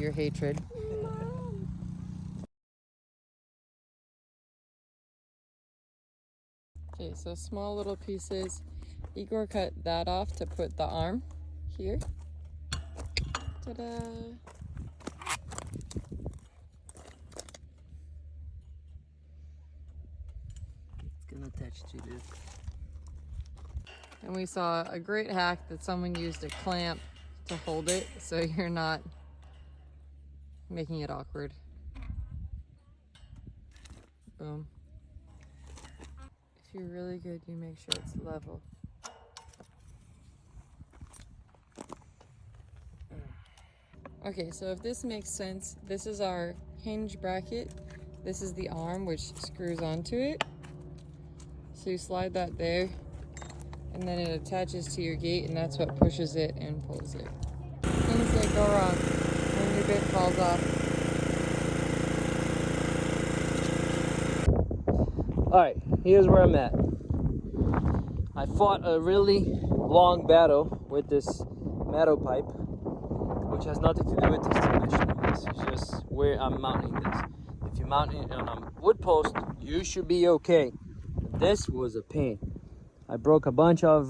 your hatred. Okay, so small little pieces. Igor cut that off to put the arm here. Ta-da! It's gonna attach to this. And we saw a great hack that someone used a clamp to hold it so you're not making it awkward. Boom. If you're really good, you make sure it's level. Okay, so if this makes sense, this is our hinge bracket. This is the arm which screws onto it. So you slide that there, and then it attaches to your gate, and that's what pushes it and pulls it. Things that go wrong when your bit falls off. Alright, here's where I'm at. I fought a really long battle with this metal pipe, which has nothing to do with this dimension. This is just where I'm mounting this. If you mount it on a wood post, you should be okay. This was a pain. I broke a bunch of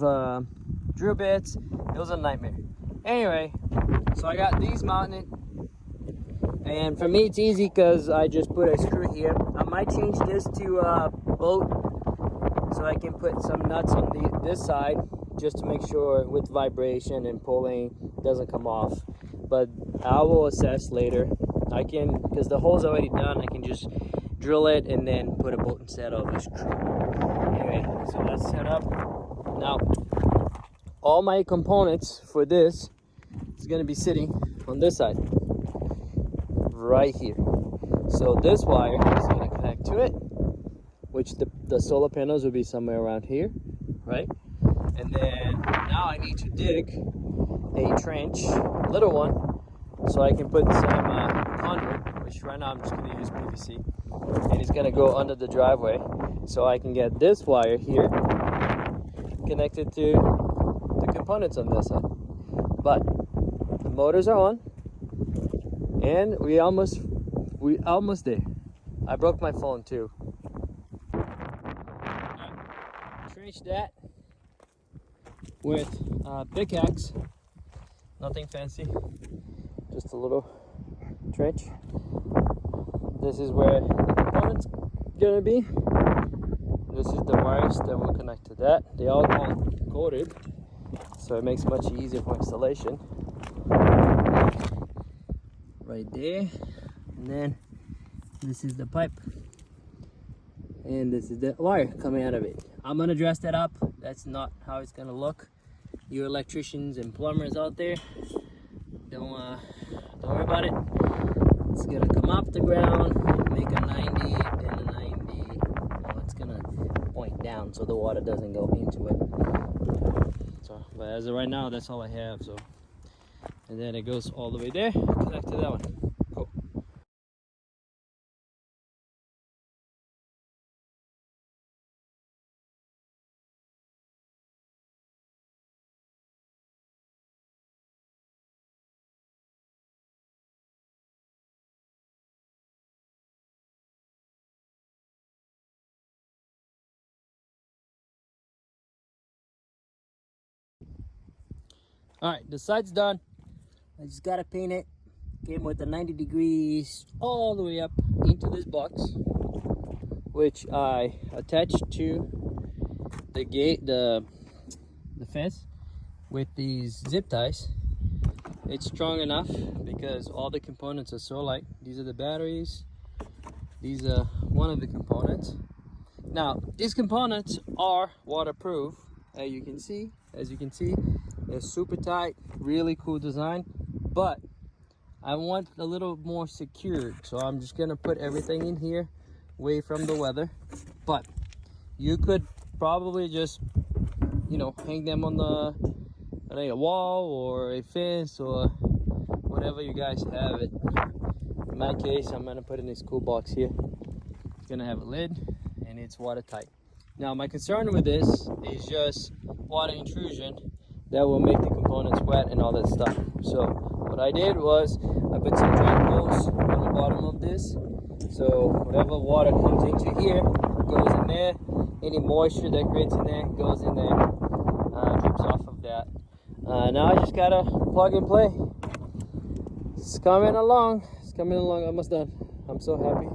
drill bits. It was a nightmare. Anyway, so I got these mounted. And for me, it's easy because I just put a screw here. I might change this to a bolt so I can put some nuts on this side just to make sure with vibration and pulling doesn't come off. But I will assess later. I can, because the hole's already done, I can just drill it and then put a bolt instead of a screw. Anyway, so that's set up. Now, all my components for this is going to be sitting on this side. Right here. So this wire is going to connect to it, which the solar panels will be somewhere around here, right? And then now I need to dig a trench, a little one, so I can put some conduit, which right now I'm just going to use PVC, and it's going to go under the driveway, so I can get this wire here connected to the components on this side. But the motors are on. And we almost there. I broke my phone too. Trench that with a pickaxe. Nothing fancy. Just a little trench. This is where the component's gonna be. This is the wires that will connect to that. They all come coated, so it makes it much easier for installation. Right there, and then this is the pipe, and this is the wire coming out of it. I'm gonna dress that up. That's not how it's gonna look. You electricians and plumbers out there, don't worry about it. It's gonna come off the ground, make a 90, then a 90. Well, it's gonna point down so the water doesn't go into it. So, but as of right now, that's all I have. So. And then it goes all the way there, connect to that one. Cool. Alright, the side's done. I just gotta paint it. Came with the 90 degrees all the way up into this box, which I attached to the gate, the fence with these zip ties. It's strong enough because all the components are so light. These are the batteries. These are one of the components. Now, these components are waterproof, as you can see. They're super tight, really cool design, but I want a little more secured, so I'm just gonna put everything in here away from the weather. But you could probably just, you know, hang them on a wall or a fence or whatever you guys have it. In my case, I'm gonna put in this cool box here. It's gonna have a lid and it's watertight. Now, my concern with this is just water intrusion that will make the components wet and all that stuff. So what I did was I put some drain holes on the bottom of this, so whatever water comes into here goes in there. Any moisture that creates in there goes in there, drips off of that. Now I just gotta plug and play. It's coming along. It's coming along. Almost done. I'm so happy.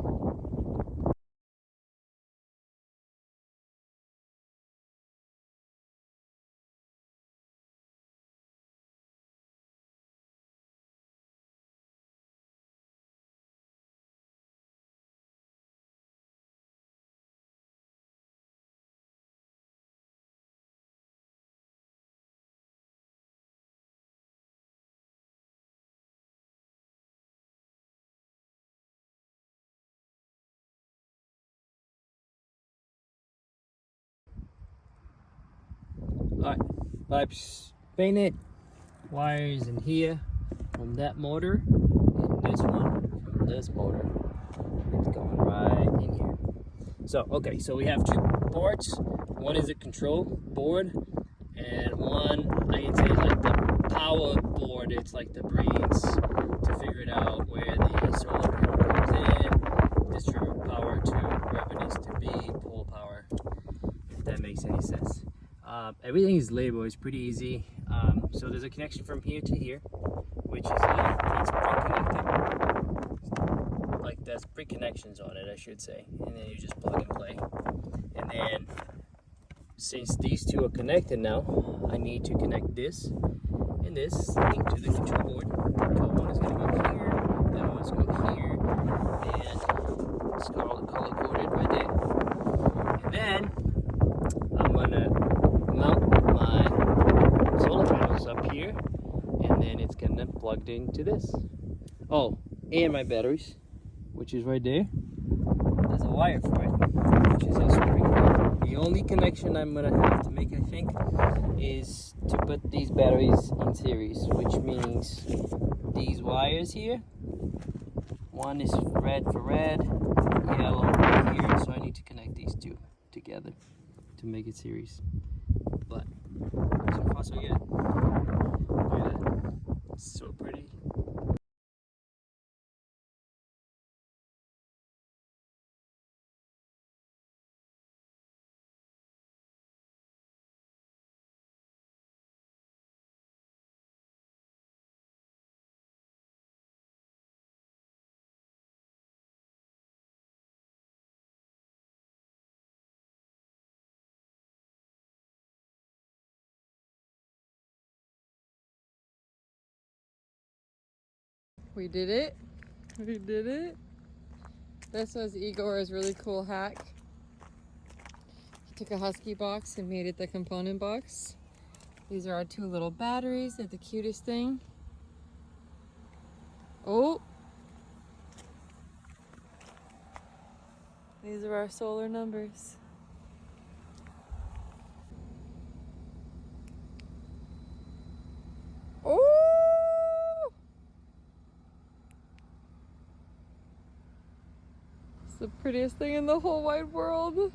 Alright, pipes painted, wires in here from that motor, and this one from this motor. It's going right in here. So, okay, so we have two boards. One is a control board, and one, I can say, like the power board. It's like the brains to figure it out where the solar panel comes in, distribute power to wherever it needs to be, pull power, if that makes any sense. Everything is labeled, it's pretty easy. So there's a connection from here to here, which is it's pre-connected. Like there's pre-connections on it, I should say. And then you just plug and play. And then since these two are connected now, I need to connect this and this thing to the control board. So one is going to go here, the other one's going here, and it's color coded right there. And then I'm gonna mount my solar panels up here, and then it's gonna plugged into this. Oh, and my batteries, which is right there. There's a wire for it, which is also pretty cool. The only connection I'm gonna have to make, I think, is to put these batteries in series, which means these wires here, one is red for red, yellow for here, so I need to connect these two together to make it series. But so far so good. Look at that. It's so pretty. We did it. We did it. This was Igor's really cool hack. He took a Husky box and made it the component box. These are our two little batteries. They're the cutest thing. Oh! These are our solar numbers. Oh! It's the prettiest thing in the whole wide world.